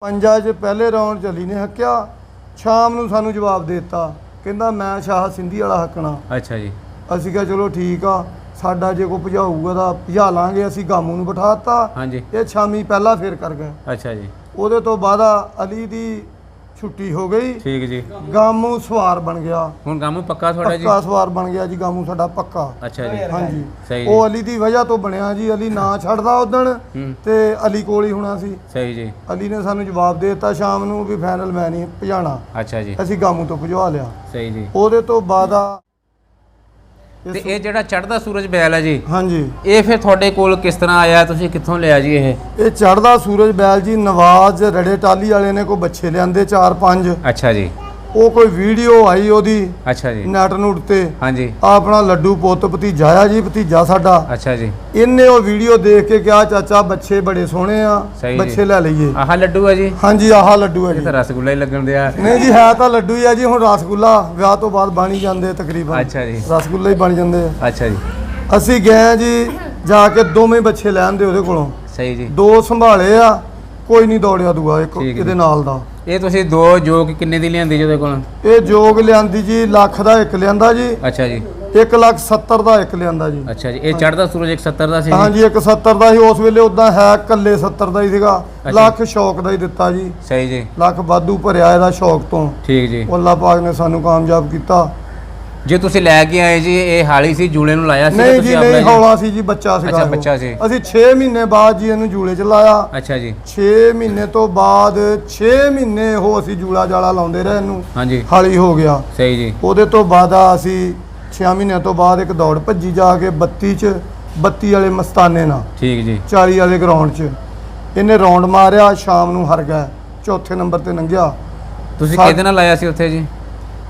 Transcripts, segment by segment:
पंजा च पहले राउंड चली ने हक्या, शाम नूं सानू जवाब देता, कहंदा मैं शाह सिंधी वाला हकना। अच्छा जी। असीं कहा चलो ठीक आ, साडा जे कोई भजाऊगा तां भजा लांगे। असीं गामू नूं बिठाता, हाँ जी। ये शामी पहला फेर कर गए। अच्छा जी। ਉਹਦੇ ਤੋਂ ਬਾਅਦ ਅਲੀ ਦੀ ਛੁੱਟੀ ਹੋ ਗਈ। ठीक जी। ਗਾਮੂ ਸਵਾਰ ਬਣ ਗਿਆ। ਹੁਣ ਗਾਮੂ ਪੱਕਾ ਤੁਹਾਡਾ ਜੀ? ਪੱਕਾ ਸਵਾਰ ਬਣ ਗਿਆ ਜੀ, ਗਾਮੂ ਸਾਡਾ ਪੱਕਾ। ਅੱਛਾ ਜੀ। ਹਾਂਜੀ ਸਹੀ ਉਹ ਅਲੀ ਦੀ ਵਜ੍ਹਾ ਤੋਂ ਬਣਿਆ ਜੀ। ਅਲੀ ਨਾ ਛੱਡਦਾ ਉਦਣ ਤੇ ਅਲੀ ਕੋਲ ਹੀ ਹੋਣਾ ਸੀ। ਸਹੀ ਜੀ। ਅਲੀ ਨੇ ਸਾਨੂੰ ਜਵਾਬ ਦੇ ਦਿੱਤਾ ਸ਼ਾਮ ਨੂੰ ਵੀ ਫਾਈਨਲ ਮੈਂ ਨਹੀਂ ਭਜਾਣਾ। ਅੱਛਾ ਜੀ। ਅਸੀਂ ਗਾਮੂ ਤੋਂ ਭਜਵਾ ਲਿਆ। ਸਹੀ ਜੀ। ਉਹਦੇ ਤੋਂ ਬਾਅਦ ਤੇ ਇਹ ਜਿਹੜਾ ਚੜ੍ਹਦਾ ਸੂਰਜ ਬੈਲ ਹੈ ਜੀ, ਹਾਂਜੀ, ਇਹ ਫਿਰ ਤੁਹਾਡੇ ਕੋਲ ਕਿਸ ਤਰ੍ਹਾਂ ਆਇਆ, ਤੁਸੀਂ ਕਿੱਥੋਂ ਲਿਆ ਜੀ ਇਹ ਚੜ੍ਹਦਾ ਸੂਰਜ ਬੈਲ ਜੀ ਨਵਾਜ਼ ਰੜੇ ਟਾਲੀ ਵਾਲੇ ਨੇ ਕੋਈ ਬੱਚੇ ਲਿਆਂਦੇ 4-5। ਅੱਛਾ ਜੀ। ਉਹ ਕੋਈ ਵੀਡੀਓ ਆਈ ਉਹਦੀ ਅੱਛਾ ਜੀ। ਨੈਟ ਨੂਟ ਤੇ। ਹਾਂਜੀ। ਆਪਣਾ ਲੱਡੂ ਪੁੱਤ ਭਤੀਜਾ ਆ ਜੀ, ਭਤੀਜਾ ਸਾਡਾ। ਅੱਛਾ ਜੀ। ਇਹਨੇ ਉਹ ਵੀਡੀਓ ਦੇਖ ਕੇ ਕਿਹਾ ਚਾਚਾ ਬੱਚੇ ਬੜੇ ਸੋਹਣੇ ਆ, ਬੱਚੇ ਲੈ ਲਈਏ। ਆਹ ਲੱਡੂ ਹੈ ਜੀ? ਹਾਂਜੀ ਆਹ ਲੱਡੂ ਹੈ ਇਹ ਜੀ। ਤਾਂ ਰਸਗੁੱਲਾ ਹੀ ਲੱਗਣ ਦਿਆ। ਨਹੀਂ ਜੀ ਹੈ ਤਾਂ ਲੱਡੂ ਹੀ ਆ ਜੀ। ਹੁਣ ਰਸਗੁੱਲਾ ਵਿਆਹ ਤੋਂ ਬਾਅਦ ਬਣ ਹੀ ਜਾਂਦੇ ਤਕਰੀਬਨ। ਅੱਛਾ ਜੀ। ਰਸਗੁੱਲਾ ਹੀ ਬਣ ਜਾਂਦੇ ਆ। ਅੱਛਾ ਜੀ। ਅਸੀਂ ਗਏ ਜੀ, ਜਾ ਕੇ ਦੋਵੇਂ ਬੱਚੇ ਲੈ ਆਂਦੇ ਉਹਦੇ ਕੋਲੋਂ। ਸਹੀ ਜੀ। ਦੋ ਸੰਭਾਲੇ ਆ, ਕੋਈ ਨਹੀਂ ਦੌੜਿਆ ਦੂਆ ਇੱਕ ਠੀਕ ਹੈ ਇਹਦੇ ਨਾਲ ਦਾ। ਇਹ ਤੁਸੀਂ ਦੋ ਜੋਗ ਕਿੰਨੇ ਦੀ ਲਿਆਂਦੀ ਜਿਹਦੇ ਕੋਲ? ਇਹ ਜੋਗ ਲਿਆਂਦੀ ਜੀ ਲੱਖ ਦਾ ਇੱਕ ਲਿਆਂਦਾ ਜੀ। ਅੱਛਾ ਜੀ। 1,70,000 ਦਾ ਇੱਕ ਲਿਆਂਦਾ ਜੀ। ਅੱਛਾ ਜੀ। ਇਹ ਚੜ੍ਹਦਾ ਸੂਰਜ 170 ਦਾ ਸੀ? ਹਾਂਜੀ 170 ਦਾ ਸੀ ਉਸ ਵੇਲੇ। ਉਦਾਂ ਹੈ ਕੱਲੇ 70 ਦਾ ਹੀ ਸੀਗਾ। ਲੱਖ ਸ਼ੌਕ ਦਾ ਹੀ ਦਿੱਤਾ ਜੀ। ਸਹੀ ਜੀ। ਲੱਖ ਵਾਧੂ ਭਰਿਆ ਇਹਦਾ ਸ਼ੌਕ ਤੋਂ। ਠੀਕ ਜੀ। ਅੱਲਾਹ ਪਾਕ ਨੇ ਸਾਨੂੰ ਕਾਮਯਾਬ ਕੀਤਾ। ਜੇ ਤੁਸੀਂ ਲੈ ਕੇ ਆਏ ਜੀ, ਇਹ ਹਾਲੀ ਸੀ, ਜੂਲੇ ਨੂੰ ਲਾਇਆ ਸੀ? ਨਹੀਂ ਜੀ ਨਹੀਂ, ਹੌਲਾ ਸੀ ਜੀ, ਬੱਚਾ ਸੀਗਾ। ਅੱਛਾ ਬੱਚਾ ਸੀ। ਅਸੀਂ 6 ਮਹੀਨੇ ਬਾਅਦ ਜੀ ਇਹਨੂੰ ਜੂਲੇ 'ਚ ਲਾਇਆ। ਅੱਛਾ ਜੀ। 6 ਮਹੀਨੇ ਤੋਂ ਬਾਅਦ 6 ਮਹੀਨੇ ਉਹ ਅਸੀਂ ਜੂਲਾ ਜਾਲਾ ਲਾਉਂਦੇ ਰਹੇ ਇਹਨੂੰ। ਹਾਂਜੀ। ਹਾਲੀ ਹੋ ਗਿਆ। ਸਹੀ ਜੀ। ਉਹਦੇ ਤੋਂ ਬਾਅਦ ਅਸੀਂ 6 ਮਹੀਨਿਆਂ ਤੋਂ ਬਾਅਦ ਇੱਕ ਦੌੜ ਭੱਜੀ ਜਾ ਕੇ 32 'ਚ, 32 ਵਾਲੇ ਮਸਤਾਨੇ ਨਾਲ। ਠੀਕ ਜੀ। 40 ਵਾਲੇ ਗਰਾਊਂਡ 'ਚ ਇਹਨੇ ਰੌਂਡ ਮਾਰਿਆ, ਸ਼ਾਮ ਨੂੰ ਹਾਰ ਗਿਆ, ਚੌਥੇ ਨੰਬਰ ਤੇ ਲੰਘਿਆ। ਤੁਸੀਂ ਕਿਹਦੇ ਨਾਲ ਲਾਇਆ ਸੀ ਉੱਥੇ ਜੀ?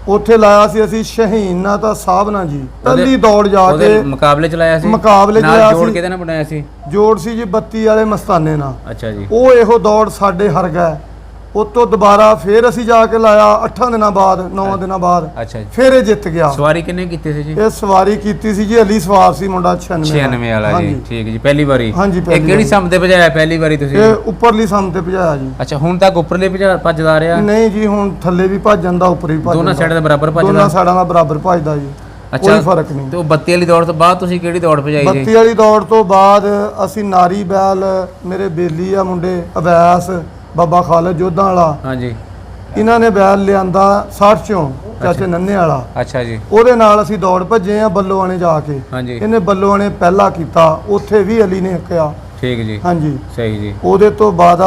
ਉੱਥੇ ਲਾਇਆ ਸੀ ਅਸੀਂ ਸ਼ਹੀਨ ਨਾਲ ਤਾਂ ਸਾਹਿਬ ਨਾਲ ਜੀ। ਪਹਿਲੀ ਦੌੜ ਜਾ ਕੇ ਮੁਕਾਬਲੇ ਚ ਲਾਇਆ ਸੀ? ਮੁਕਾਬਲੇ ਚ ਲਾਇਆ ਸੀ। ਜੋੜ ਕਿਹਦੇ ਨਾਲ ਬਣਾਇਆ ਸੀ? ਜੋੜ ਸੀ ਜੀ 32 ਵਾਲੇ ਮਸਤਾਨੇ ਨਾਲ। ਅੱਛਾ ਜੀ। ਉਹ ਇਹੋ ਦੌੜ ਸਾਡੇ ਹਾਰ ਗਏ। ਉਤੋਂ ਦੁਬਾਰਾ ਫੇਰ ਅਸੀਂ ਜਾ ਕੇ ਲਾਇਆ 8 ਦਿਨਾਂ ਬਾਅਦ, 9 ਦਿਨਾਂ ਬਾਅਦ। ਅੱਛਾ ਜੀ। ਫੇਰ ਇਹ ਜਿੱਤ ਗਿਆ। ਸਵਾਰੀ ਕਿੰਨੇ ਕੀਤੀ ਸੀ ਜੀ? ਇਹ ਸਵਾਰੀ ਕੀਤੀ ਸੀ ਜੀ ਅਲੀ ਸਵਾਰ ਸੀ ਮੁੰਡਾ 96 ਵਾਲਾ ਜੀ। ਠੀਕ ਜੀ। ਪਹਿਲੀ ਵਾਰੀ? ਹਾਂਜੀ। ਇਹ ਕਿਹੜੀ ਸੰਮ ਤੇ ਭਜਾਇਆ ਪਹਿਲੀ ਵਾਰੀ ਤੁਸੀਂ? ਇਹ ਉੱਪਰਲੀ ਸੰਮ ਤੇ ਭਜਾਇਆ ਜੀ। ਅੱਛਾ। ਹੁਣ ਤੱਕ ਉੱਪਰਲੇ ਭੱਜਦਾ ਰਿਹਾ? ਨਹੀਂ ਜੀ, ਹੁਣ ਥੱਲੇ ਵੀ ਭੱਜ ਜਾਂਦਾ, ਉੱਪਰ ਵੀ ਭੱਜ ਜਾਂਦਾ। ਦੋਨਾਂ ਸਾਈਡਾਂ ਦੇ ਬਰਾਬਰ ਭੱਜਦਾ? ਦੋਨਾਂ ਸਾਈਡਾਂ ਦਾ ਬਰਾਬਰ ਭੱਜਦਾ ਜੀ। ਕੋਈ ਫਰਕ ਨਹੀਂ। ਤੇ ਉਹ 32 ਵਾਲੀ ਦੌੜ ਤੋਂ ਬਾਅਦ ਤੁਸੀਂ ਕਿਹੜੀ ਦੌੜ ਭਜਾਈ ਜੀ? 32 ਵਾਲੀ ਦੌੜ ਤੋਂ ਬਾਅਦ ਅਸੀਂ ਨਾਰੀ ਬੈਲ, ਮੇਰੇ ਬੇਲੀ ਆ ਮੁੰਡੇ ਅਵੈਸ, ਬਾਬਾ ਖਾਲਦ ਜੋਧਾਂ ਵਾਲਾ। ਹਾਂਜੀ। ਇਹਨਾਂ ਨੇ ਬੈਲ ਲਿਆਂਦਾ 60 ਚੋਂ, ਚਾਚੇ ਨੰਨੇ ਵਾਲਾ। ਅੱਛਾ ਜੀ। ਉਹਦੇ ਨਾਲ ਅਸੀਂ ਦੌੜ ਭੱਜੇ ਆ ਬੱਲੋਆਣੇ ਜਾ ਕੇ। ਹਾਂਜੀ। ਇਹਨੇ ਬੱਲੋਆਣੇ ਪਹਿਲਾ ਕੀਤਾ, ਉੱਥੇ ਵੀ ਅਲੀ ਨੇ ਹੱਕਿਆ। ਠੀਕ ਜੀ। ਹਾਂਜੀ। ਸਹੀ ਜੀ। ਉਹਦੇ ਤੋਂ ਬਾਅਦ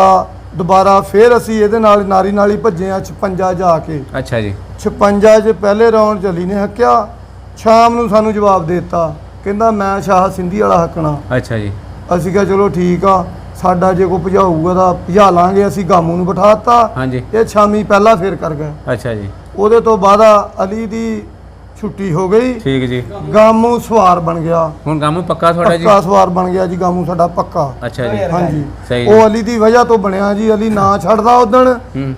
ਦੁਬਾਰਾ ਫੇਰ ਅਸੀਂ ਇਹਦੇ ਨਾਲ ਨਾਰੀ ਨਾਲ ਹੀ ਭੱਜੇ ਆ 56 ਜਾ ਕੇ। ਅੱਛਾ ਜੀ। 56 'ਚ ਪਹਿਲੇ ਰਾਉਂਡ 'ਚ ਅਲੀ ਨੇ ਹੱਕਿਆ, ਸ਼ਾਮ ਨੂੰ ਸਾਨੂੰ ਜਵਾਬ ਦੇ ਦਿੱਤਾ, ਕਹਿੰਦਾ ਮੈਂ ਸ਼ਾਹ ਸਿੰਧੀ ਵਾਲਾ ਹੱਕਣਾ। ਅੱਛਾ ਜੀ। ਅਸੀਂ ਕਿਹਾ ਚਲੋ ਠੀਕ ਆ, ਸਾਡਾ ਜੇ ਕੋਈ ਭਜਾਊਗਾ ਤਾਂ ਭਜਾ ਲਾਂਗੇ। ਅਸੀਂ ਗਾਮੂ ਨੂੰ ਬਿਠਾਤਾ। ਹਾਂਜੀ। ਇਹ ਸ਼ਾਮੀ ਪਹਿਲਾ ਫੇਰ ਕਰ ਗਏ। ਅੱਛਾ ਜੀ। ਉਹਦੇ ਤੋਂ ਬਾਅਦ ਅਲੀ ਦੀ ਛੁੱਟੀ ਹੋ ਗਈ। ਠੀਕ ਜੀ। ਗਾਮੂ ਸਵਾਰ ਬਣ ਗਿਆ। ਹੁਣ ਗਾਮੂ ਪੱਕਾ ਤੁਹਾਡਾ ਜੀ? ਪੱਕਾ ਸਵਾਰ ਬਣ ਗਿਆ ਜੀ, ਗਾਮੂ ਸਾਡਾ ਪੱਕਾ। ਅੱਛਾ ਜੀ। ਹਾਂਜੀ। ਸਹੀ। ਉਹ ਅਲੀ ਦੀ ਵਜ੍ਹਾ ਤੋਂ ਬਣਿਆ ਜੀ। ਅਲੀ ਨਾ ਛੱਡਦਾ ਉਦਣ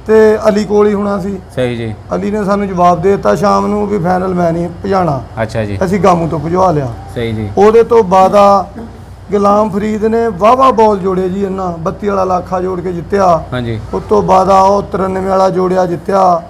ਤੇ ਅਲੀ ਕੋਲ ਹੀ ਹੋਣਾ ਸੀ। ਸਹੀ ਜੀ। ਅਲੀ ਨੇ ਸਾਨੂੰ ਜਵਾਬ ਦੇ ਦਿੱਤਾ ਸ਼ਾਮ ਨੂੰ ਵੀ ਫਾਈਨਲ ਮੈਂ ਨਹੀਂ ਭਜਾਣਾ। ਅੱਛਾ ਜੀ। ਅਸੀਂ ਗਾਮੂ ਤੋਂ ਭਜਵਾ ਲਿਆ। ਸਹੀ ਜੀ। ਉਹਦੇ ਤੋਂ ਬਾਅਦ ਗੁਲਾਮ ਫਰੀਦ ਨੇ ਵਾਵਾ ਬੋਲ ਜੋੜੇ ਜੀ। ਇਹਨਾਂ 32 ਵਾਲਾ ਲਾਖਾ ਜੋੜ ਕੇ ਜਿੱਤਿਆ। ਹਾਂਜੀ। ਉਸ ਤੋਂ ਬਾਅਦ ਉਹ 93 ਵਾਲਾ ਜੋੜਿਆ, ਜਿੱਤਿਆ।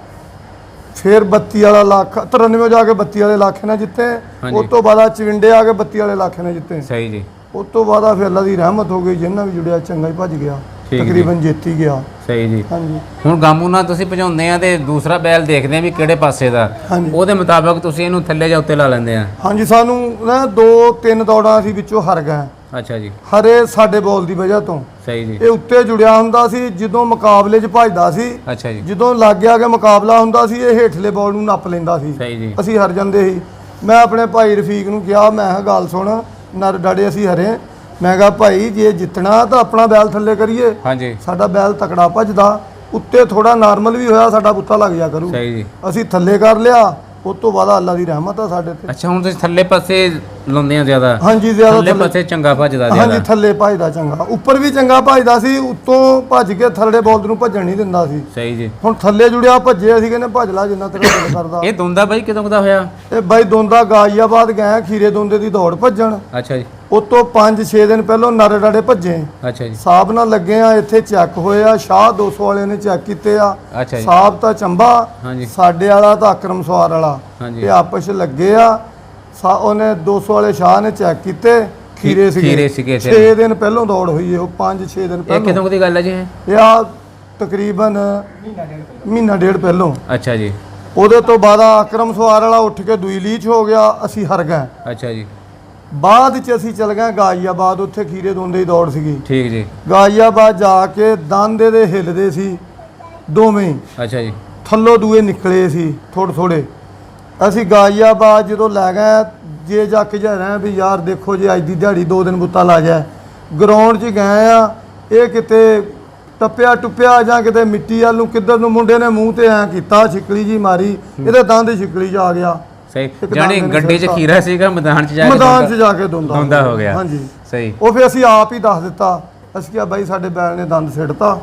ਫਿਰ 32 ਵਾਲਾ ਲੱਖ 93 ਜਾ ਕੇ 32 ਵਾਲੇ ਲੱਖ ਨੇ ਜਿੱਤੇ। ਉਸ ਤੋਂ ਬਾਅਦ ਚਵਿੰਡੇ ਆ ਕੇ 32 ਵਾਲੇ ਲੱਖ ਨੇ ਜਿੱਤੇ। ਸਹੀ ਜੀ। ਉਸ ਤੋਂ ਬਾਅਦ ਫਿਰ ਅੱਲਾ ਦੀ ਰਹਿਮਤ ਹੋ ਗਈ, ਜਿੰਨਾ ਵੀ ਜੁੜਿਆ ਚੰਗਾ ਹੀ ਭੱਜ ਗਿਆ, ਤਕਰੀਬਨ ਜਿੱਤ ਹੀ ਗਿਆ। ਸਹੀ ਜੀ। ਹਾਂਜੀ। ਹੁਣ ਗਾਮੂ ਨਾਲ ਤੁਸੀਂ ਭਜਾਉਂਦੇ ਆ ਤੇ ਦੂਸਰਾ ਬੈਲ ਦੇਖਦੇ ਆ ਵੀ ਕਿਹੜੇ ਪਾਸੇ ਦਾ, ਉਹਦੇ ਮੁਤਾਬਕ ਤੁਸੀਂ ਇਹਨੂੰ ਥੱਲੇ ਜਾਂ ਉੱਤੇ ਲਾ ਲੈਂਦੇ ਆ? ਹਾਂਜੀ। ਸਾਨੂੰ ਨਾ 2-3 ਦੌੜਾਂ ਅਸੀਂ ਵਿੱਚੋਂ ਹਾਰ ਗਏ। ਅੱਛਾ ਜੀ। ਹਰੇ ਸਾਡੇ ਬੋਲ ਦੀ ਵਜ੍ਹਾ ਤੋਂ। ਸਹੀ ਜੀ। ਇਹ ਉੱਤੇ ਜੁੜਿਆ ਹੁੰਦਾ ਸੀ ਜਦੋਂ ਮੁਕਾਬਲੇ 'ਚ ਭੱਜਦਾ ਸੀ। ਅੱਛਾ ਜੀ। ਜਦੋਂ ਲੱਗ ਗਿਆ ਕਿ ਮੁਕਾਬਲਾ ਹੁੰਦਾ ਸੀ, ਇਹ ਹੇਠਲੇ ਬੋਲ ਨੂੰ ਨੱਪ ਲੈਂਦਾ ਸੀ। ਸਹੀ ਜੀ। ਅਸੀਂ ਹਾਰ ਜਾਂਦੇ ਸੀ। ਮੈਂ ਆਪਣੇ ਭਾਈ ਰਫੀਕ ਨੂੰ ਕਿਹਾ, ਮੈਂ ਕਿਹਾ ਗੱਲ ਸੁਣ, ਨਰ ਡਾੜੇ ਅਸੀਂ ਹਰੇ। ਮੈਂ ਕਿਹਾ ਭਾਈ ਜੇ ਜਿੱਤਣਾ ਤਾਂ ਆਪਣਾ ਬੈਲ ਥੱਲੇ ਕਰੀਏ। ਹਾਂਜੀ। ਸਾਡਾ ਬੈਲ ਤਕੜਾ ਭੱਜਦਾ, ਉੱਤੇ ਥੋੜਾ ਨਾਰਮਲ ਵੀ ਹੋਇਆ ਸਾਡਾ ਬੁੱਤਾ ਲੱਗ ਜਾ ਕਰੂ। ਸਹੀ ਜੀ। ਅਸੀਂ ਥੱਲੇ ਕਰ ਲਿਆ। ਉਸ ਤੋਂ ਬਾਅਦ ਅੱਲਾ ਦੀ ਰਹਿਮਤ ਆ ਸਾਡੇ ਤੇ। ਅੱਛਾ। ਹੁਣ ਤੁਸੀਂ ਥੱਲੇ ਪਾਸੇ ਲਾਉਂਦੇ ਆ ਜ਼ਿਆਦਾ? ਹਾਂਜੀ ਜ਼ਿਆਦਾ ਥੱਲੇ ਪਾਸੇ ਚੰਗਾ ਭੱਜਦਾ ਜ਼ਿਆਦਾ? ਹਾਂਜੀ ਥੱਲੇ ਭੱਜਦਾ ਚੰਗਾ। ਉੱਪਰ ਵੀ ਚੰਗਾ ਭੱਜਦਾ ਸੀ, ਉੱਤੋਂ ਭੱਜ ਕੇ ਥੱਲੇ ਬੋਲ ਨੂੰ ਭੱਜਣ ਨਹੀਂ ਦਿੰਦਾ ਸੀ। ਸਹੀ ਜੀ। ਹੁਣ ਥੱਲੇ ਜੁੜਿਆ ਭੱਜੇ, ਅਸੀਂ ਕਹਿੰਦੇ ਭੱਜ ਲਾ ਜਿੰਨਾ ਤੇਰਾ ਦਿਲ ਕਰਦਾ। ਇਹ ਦੋਂਦਾ ਬਾਈ ਕਿਦੋਂ ਦਾ ਹੋਇਆ? ਇਹ ਬਾਈ ਦੋਂਦਾ ਗਾਜ਼ੀਆਬਾਦ ਗਏ ਖੀਰੇ ਦੋਂਦੇ ਦੀ ਦੌੜ ਭੱਜਣ। ਅੱਛਾ ਜੀ। ਉਹ ਤੋਂ 5-6 ਦਿਨ ਪਹਿਲਾਂ ਨਰੇ ਡਾੜੇ ਭੱਜੇ ਅੱਛਾ ਜੀ ਸਾਹਬ ਨਾਲ ਲੱਗੇ ਆ, ਇੱਥੇ ਚੈੱਕ ਹੋਏ ਆ, ਸ਼ਾਹ 200 ਵਾਲੇ ਨੇ ਚੈੱਕ ਕੀਤੇ ਆ। ਅੱਛਾ ਜੀ ਸਾਹਬ ਤਾਂ ਚੰਬਾ, ਹਾਂਜੀ ਸਾਡੇ ਵਾਲਾ ਤਾਂ ਅਕਰਮ ਸਵਾਰ ਵਾਲਾ, ਹਾਂਜੀ ਇਹ ਆਪਸ 'ਚ ਲੱਗੇ ਆ। ਉਹਨੇ 200 ਵਾਲੇ ਸ਼ਾਹ ਨੇ ਚੈੱਕ ਕੀਤੇ, ਖੀਰੇ ਖੀਰੇ ਸੀਗੇ। ਸੀਗੇ 6 ਦਿਨ ਪਹਿਲਾਂ ਦੌੜ ਹੋਈ ਹੈ, ਉਹ 5-6 ਦਿਨ ਇਹ ਪਹਿਲਾਂ। ਕਿਦੋਂ ਦੀ ਗੱਲ ਹੈ ਜੀ ਇਹ? ਇਹ ਆ ਤਕਰੀਬਨ ਮਹੀਨਾ ਡੇਢ ਪਹਿਲਾਂ। ਅੱਛਾ ਜੀ ਉਹਦੇ ਤੋਂ ਬਾਅਦ ਅਕਰਮ ਸਵਾਰ ਵਾਲਾ ਉੱਠ ਕੇ ਦੂਈ ਲੀਚ ਹੋ ਗਿਆ, ਅਸੀਂ ਹਰ ਗਏ। ਅੱਛਾ ਜੀ ਬਾਅਦ ਚ ਅਸੀਂ ਚਲ ਗਏ ਗਾਜ਼ੀਆਬਾਦ, ਉੱਥੇ ਖੀਰੇ ਦੋਂਦੇ ਦੀ ਦੌੜ ਸੀਗੀ। ਠੀਕ ਜੀ ਗਾਜ਼ੀਆਬਾਦ ਜਾ ਕੇ ਦੰਦ ਦੇ ਹਿੱਲਦੇ ਸੀ ਦੋਵੇਂ ਹੀ, ਅੱਛਾ ਜੀ ਥੱਲੋਂ ਦੂਏ ਨਿਕਲੇ ਸੀ ਥੋੜੇ। ਅਸੀਂ ਗਾਜ਼ੀਆਬਾਦ ਜਦੋਂ ਲੈ ਗਏ, ਜੇ ਜਾ ਕੇ ਜਾ ਰਹੇ ਵੀ ਯਾਰ ਦੇਖੋ ਜੇ ਅੱਜ ਦੀ ਦਿਹਾੜੀ 2 ਦਿਨ ਬੁੱਤਾ ਲਾ ਜਾਏ। ਗਰਾਊਂਡ 'ਚ ਗਏ ਆ, ਇਹ ਕਿਤੇ ਟੱਪਿਆ ਜਾਂ ਕਿਤੇ ਮਿੱਟੀ ਵੱਲ ਨੂੰ ਕਿੱਧਰ ਨੂੰ, ਮੁੰਡੇ ਨੇ ਮੂੰਹ ਤੇ ਐਂ ਕੀਤਾ, ਛਿਕਲੀ ਜੀ ਮਾਰੀ, ਇਹਦੇ ਦੰਦ ਛਿਕਲੀ 'ਚ ਆ ਗਿਆ। ਸਹੀ ਜਾਨੀ ਗੱਡੀ 'ਚ ਖੀਰਾ ਸੀਗਾ, ਮੈਦਾਨ 'ਚ ਜਾ ਕੇ ਦੋਂਦਾ ਹੋ ਗਿਆ। ਹਾਂਜੀ ਸਹੀ। ਉਹ ਫਿਰ ਅਸੀਂ ਆਪ ਹੀ ਦੱਸ ਦਿੱਤਾ, ਅਸੀਂ ਕਿਹਾ ਬਾਈ ਸਾਡੇ ਬੈਲ ਨੇ ਦੰਦ ਸਿੱਟਤਾ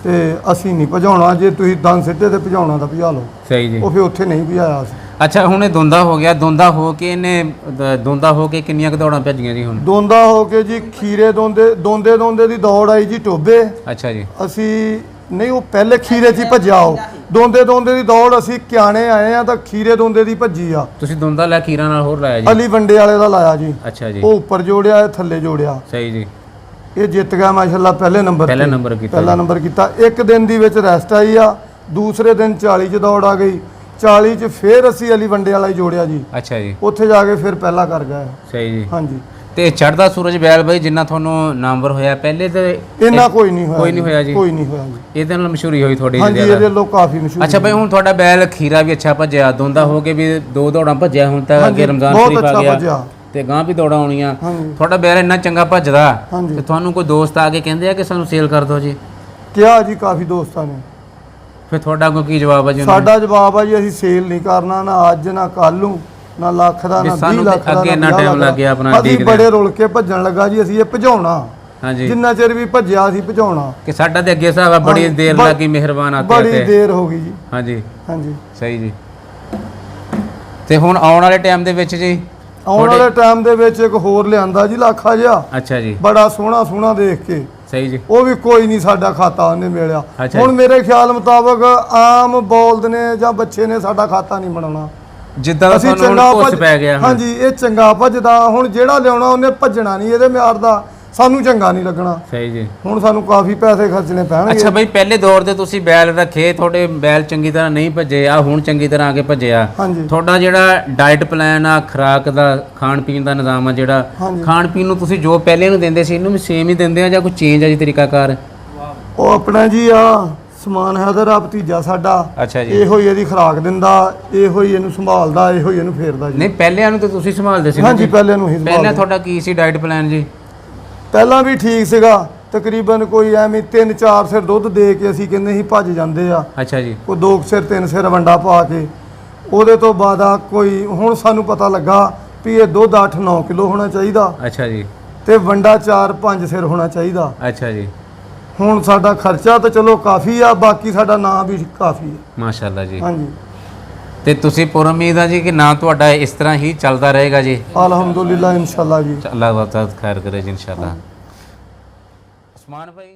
ਤੇ ਅਸੀਂ ਨਹੀਂ ਭਜਾਉਣਾ, ਜੇ ਤੁਸੀਂ ਦੰਦ ਸਿੱਟੇ ਤੇ ਭਜਾਉਣਾ ਤਾਂ ਭਜਾ ਲਓ। ਸਹੀ ਜੀ। ਉਹ ਫਿਰ ਉੱਥੇ ਨਹੀਂ ਭਜਾਇਆ ਸੀ। ਅੱਛਾ ਹੁਣ ਇਹ ਦੋਂਦਾ ਹੋ ਗਿਆ, ਦੋਂਦਾ ਹੋ ਕੇ ਇਹਨੇ ਦੋਂਦਾ ਹੋ ਕੇ ਕਿੰਨੀਆਂ ਕੁ ਦੌੜਾਂ ਭੱਜੀਆਂ ਜੀ ਹੁਣ? ਦੋਂਦਾ ਹੋ ਕੇ ਜੀ ਖੀਰੇ ਦੋਂਦੇ ਦੀ ਦੌੜ ਆਈ ਜੀ ਟੋਬੇ। ਅੱਛਾ ਜੀ ਅਸੀਂ ਨਹੀਂ, ਉਹ ਪਹਿਲੇ ਖੀਰੇ 'ਚ ਹੀ ਭੱਜਿਆ। ਉਹ ਦੋਂਦੇ ਦੀ ਦੌੜ ਅਸੀਂ ਕਿਆਣੇ ਆਏ ਆ ਤਾਂ ਖੀਰੇ ਦੋਂਦੇ ਦੀ ਭੱਜੀ ਆ। ਤੁਸੀਂ ਦੋਂਦਾ ਲੈ ਖੀਰਾ ਨਾਲ ਹੋਰ ਲਾਇਆ ਜੀ? ਅਲੀ ਵੰਡੇ ਵਾਲੇ ਦਾ ਲਾਇਆ ਜੀ। ਅੱਛਾ ਜੀ। ਉਹ ਉੱਪਰ ਜੋੜਿਆ, ਇਹ ਥੱਲੇ ਜੋੜਿਆ। ਸਹੀ ਜੀ। ਇਹ ਜਿੱਤ ਗਿਆ ਮਾਸ਼ਾਅੱਲਾ ਪਹਿਲੇ ਨੰਬਰ ਪਹਿਲਾ ਤੇ। ਨੰਬਰ ਕੀਤਾ ਪਹਿਲਾ ਜੀ। ਨੰਬਰ ਕੀਤਾ। ਇੱਕ ਦਿਨ ਦੀ ਵਿੱਚ ਰੈਸਟ ਆਈ ਆ, ਦੂਸਰੇ ਦਿਨ 40 'ਚ ਦੌੜ ਆ ਗਈ। 40 'ਚ ਫਿਰ ਅਸੀਂ ਅਲੀ ਵੰਡੇ ਵਾਲਾ ਹੀ ਜੋੜਿਆ ਜੀ। ਅੱਛਾ ਜੀ ਉੱਥੇ ਜਾ ਕੇ ਫਿਰ ਪਹਿਲਾ ਕਰ ਗਏ। ਸਹੀ ਜੀ। ਹਾਂਜੀ। ਤੇ ਚੜ੍ਹਦਾ ਸੂਰਜ ਬੈਲ ਬਾਈ ਜਿੰਨਾ ਤੁਹਾਨੂੰ ਨਾਮਵਰ ਹੋਇਆ ਪਹਿਲੇ ਤੇ ਇੰਨਾ ਕੋਈ ਨਹੀਂ ਹੋਇਆ। ਕੋਈ ਨਹੀਂ ਹੋਇਆ ਜੀ? ਕੋਈ ਨਹੀਂ ਹੋਇਆ ਜੀ। ਇਹਦੇ ਨਾਲ ਮਸ਼ਹੂਰੀ ਹੋਈ ਤੁਹਾਡੀ ਹਾਂਜੀ, ਜ਼ਿਆਦਾ? ਇਹਦੇ ਲੋਕ ਕਾਫੀ ਮਸ਼ਹੂਰ। ਅੱਛਾ ਬਾਈ ਹੁਣ ਤੁਹਾਡਾ ਬੈਲ ਖੀਰਾ ਵੀ ਅੱਛਾ ਭੱਜਿਆ, ਦੋਂਦਾ ਹੋ ਕੇ ਵੀ 2 ਦੌੜਾਂ ਭੱਜਿਆ ਹੁਣ ਤਾਂ, ਅੱਗੇ ਰਮਜ਼ਾਨ ਬਹੁਤ ਸ਼ਰੀਫ ਆ ਅੱਛਾ ਗਿਆ ਭੱਜਿਆ। ਤੇ ਗਾਂ ਵੀ ਦੌੜਾਂ ਆਉਣੀਆਂ। ਹਾਂਜੀ। ਤੁਹਾਡਾ ਬੈਲ ਇੰਨਾ ਚੰਗਾ ਭੱਜਦਾ ਹਾਂਜੀ। ਤੇ ਤੁਹਾਨੂੰ ਕੋਈ ਦੋਸਤ ਆ ਕੇ ਕਹਿੰਦੇ ਆ ਕਿ ਸਾਨੂੰ ਸੇਲ ਕਰ ਦਿਓ ਜੀ? ਕਿਹਾ ਜੀ ਕਾਫੀ ਦੋਸਤਾਂ ਨੇ। ਫਿਰ ਤੁਹਾਡਾ ਕੋਈ ਕੀ ਜਵਾਬ ਆ ਜੀ ਉਹਨਾਂ ਦਾ? ਸਾਡਾ ਜਵਾਬ ਆ ਜੀ ਅਸੀਂ ਸੇਲ ਨਹੀਂ ਕਰਨਾ, ਨਾ ਅੱਜ ਨਾ ਕੱਲ ਨੂੰ, ਨਾ ਲੱਖ ਦਾ ਵੀ ਨਾ 20 ਸਾਨੂੰ ਲੱਖ ਦਾ ਅੱਗੇ ਇੰਨਾ ਨਾ 50 time ਲੱਖ ਲੱਗ ਗਿਆ ਆਪਣਾ ਅਸੀਂ ਦੇਖਦੇ ਬੜੇ ਰੁਲ ਕੇ ਭੱਜਣ ਲੱਗਾ ਜੀ, ਅਸੀਂ ਇਹ ਭਜਾਉਣਾ। ਹਾਂਜੀ ਜਿੰਨਾ ਚਿਰ ਵੀ ਭੱਜਿਆ ਸੀ ਭਜਾਉਣਾ। ਕਿ ਸਾਡਾ ਤੇ ਅੱਗੇ ਹਿਸਾਬ ਆ, ਬੜੀ ਹਾਂਜੀ, ਦੇਰ ਲੱਗੀ, ਮਿਹਰਬਾਨ ਆਤੇ ਬੜੀ ਦੇਰ ਹੋ ਗਈ ਜੀ। ਹਾਂਜੀ ਹਾਂਜੀ। ਸਹੀ ਜੀ। ਤੇ ਹੁਣ ਆਉਣ ਵਾਲੇ ਟਾਈਮ ਦੇ ਵਿੱਚ ਜੀ? ਆਉਣ ਵਾਲੇ ਟਾਈਮ ਦੇ ਵਿੱਚ ਇੱਕ ਹੋਰ ਲਿਆਂਦਾ ਜੀ ਲਾਖਾ ਜਿਹਾ, ਅੱਛਾ ਜੀ। ਬੜਾ ਸੋਹਣਾ ਦੇਖ ਕੇ। ਸਹੀ ਜੀ। ਉਹ ਵੀ ਕੋਈ ਨਹੀਂ ਸਾਡਾ ਖਾਤਾ ਉਹਨੇ ਮਿਲਿਆ। ਅੱਛਾ ਹੁਣ ਜੀ। ਮੇਰੇ ਖਿਆਲ ਮੁਤਾਬਕ ਆਮ ਬੌਲਦ ਨੇ ਜਾਂ ਬੱਚੇ ਨੇ ਸਾਡਾ ਖਾਤਾ ਨਹੀਂ ਬਣਾਉਣਾ। ਜਿੱਦਾਂ ਦਾ ਤੁਹਾਨੂੰ ਹੁਣ ਪੁੱਛ ਪੈ ਗਿਆ ਹੁਣ। ਹਾਂਜੀ, ਇਹ ਚੰਗਾ ਭੱਜਦਾ। ਹੁਣ ਜਿਹੜਾ ਲਿਆਉਣਾ ਉਹਨੇ ਭੱਜਣਾ ਨਹੀਂ ਇਹਦੇ ਮਿਆਰ ਦਾ, ਸਾਨੂੰ ਚੰਗਾ ਨਹੀਂ ਲੱਗਣਾ। ਸਹੀ ਜੀ। ਹੁਣ ਸਾਨੂੰ ਕਾਫੀ ਪੈਸੇ ਖਰਚਣੇ ਪੈਣਗੇ। ਅੱਛਾ ਬਈ ਪਹਿਲੇ ਦੌਰ ਤੇ ਤੁਸੀਂ ਬੈਲ ਰੱਖੇ, ਤੁਹਾਡੇ ਬੈਲ ਚੰਗੀ ਤਰ੍ਹਾਂ ਨਹੀਂ ਭੱਜੇ, ਆ ਹੁਣ ਚੰਗੀ ਤਰ੍ਹਾਂ ਆ ਕੇ ਭੱਜਿਆ। ਹਾਂਜੀ। ਤੁਹਾਡਾ ਜਿਹੜਾ ਡਾਈਟ ਪਲਾਨ ਆ, ਖੁਰਾਕ ਦਾ, ਖਾਣ ਪੀਣ ਦਾ ਨਿਜ਼ਾਮ ਆ, ਜਿਹੜਾ ਹਾਂਜੀ। ਖਾਣ ਪੀਣ ਨੂੰ ਤੁਸੀਂ ਜੋ ਪਹਿਲੇ ਨੂੰ ਦਿੰਦੇ ਸੀ ਇਹਨੂੰ ਵੀ ਸੇਮ ਹੀ ਦਿੰਦੇ ਆ ਜਾਂ ਕੋਈ ਚੇਂਜ ਆ ਜੀ ਤਰੀਕਾਕਾਰ? ਉਹ ਆਪਣਾ ਜੀ ਆ ਸਮਾਨ ਹੈਦਰ ਆ ਭਤੀਜਾ ਸਾਡਾ। ਅੱਛਾ ਜੀ। ਇਹੋ ਹੀ ਇਹਦੀ ਖੁਰਾਕ ਦਿੰਦਾ, ਇਹੋ ਹੀ ਇਹਨੂੰ ਸੰਭਾਲਦਾ, ਇਹੋ ਹੀ ਇਹਨੂੰ ਫੇਰਦਾ ਜੀ। ਨਹੀਂ ਪਹਿਲਿਆਂ ਨੂੰ ਤਾਂ ਤੁਸੀਂ ਸੰਭਾਲਦੇ ਸੀ ਨਾ ਹਾਂਜੀ, ਜੀ? ਪਹਿਲੇ ਨੂੰ ਹੀ ਪਹਿਲਾਂ ਸੰਭਾਲਦਾ। ਤੁਹਾਡਾ ਕੀ ਸੀ ਡਾਈਟ ਪਲਾਨ ਜੀ? ਪਹਿਲਾਂ ਵੀ ਠੀਕ ਸੀਗਾ, ਤਕਰੀਬਨ ਕੋਈ ਐਵੇਂ 3-4 ਸਿਰ ਦੁੱਧ ਦੇ ਕੇ ਅਸੀਂ ਕਹਿੰਦੇ ਸੀ ਭੱਜ ਜਾਂਦੇ ਆ। ਅੱਛਾ ਜੀ। ਕੋਈ 2 ਸਿਰ 3 ਸਿਰ ਵੰਡਾ ਪਾ ਕੇ। ਉਹਦੇ ਤੋਂ ਬਾਅਦ ਆ ਕੋਈ ਹੁਣ ਸਾਨੂੰ ਪਤਾ ਲੱਗਾ ਵੀ ਇਹ ਦੁੱਧ 8-9 ਕਿਲੋ ਹੋਣਾ ਚਾਹੀਦਾ ਅੱਛਾ ਜੀ। ਤੇ ਵੰਡਾ 4-5 ਸਿਰ ਹੋਣਾ ਚਾਹੀਦਾ। ਅੱਛਾ ਜੀ। ਹੁਣ ਸਾਡਾ ਖਰਚਾ ਤਾਂ ਚਲੋ ਕਾਫੀ ਆ, ਬਾਕੀ ਸਾਡਾ ਨਾਮ ਵੀ ਕਾਫੀ ਹੈ। ਮਾਸ਼ਾਅੱਲਾ ਜੀ। ਹਾਂਜੀ। ਤੇ ਤੁਸੀਂ ਪੁਰ ਉਮੀਦ ਆ ਜੀ ਕਿ ਨਾ ਤੁਹਾਡਾ ਇਸ ਤਰ੍ਹਾਂ ਹੀ ਚੱਲਦਾ ਰਹੇਗਾ ਜੀ? ਅਲਹਮਦੁਲਿਲਾ, ਇਨਸ਼ਾਅੱਲਾ ਜੀ। ਅੱਲਾਹ ਤਾਲਾ ਖੈਰ ਕਰੇ ਜੀ ਇਨਸ਼ਾਅੱਲਾ। ਉਸਮਾਨ ਭਾਈ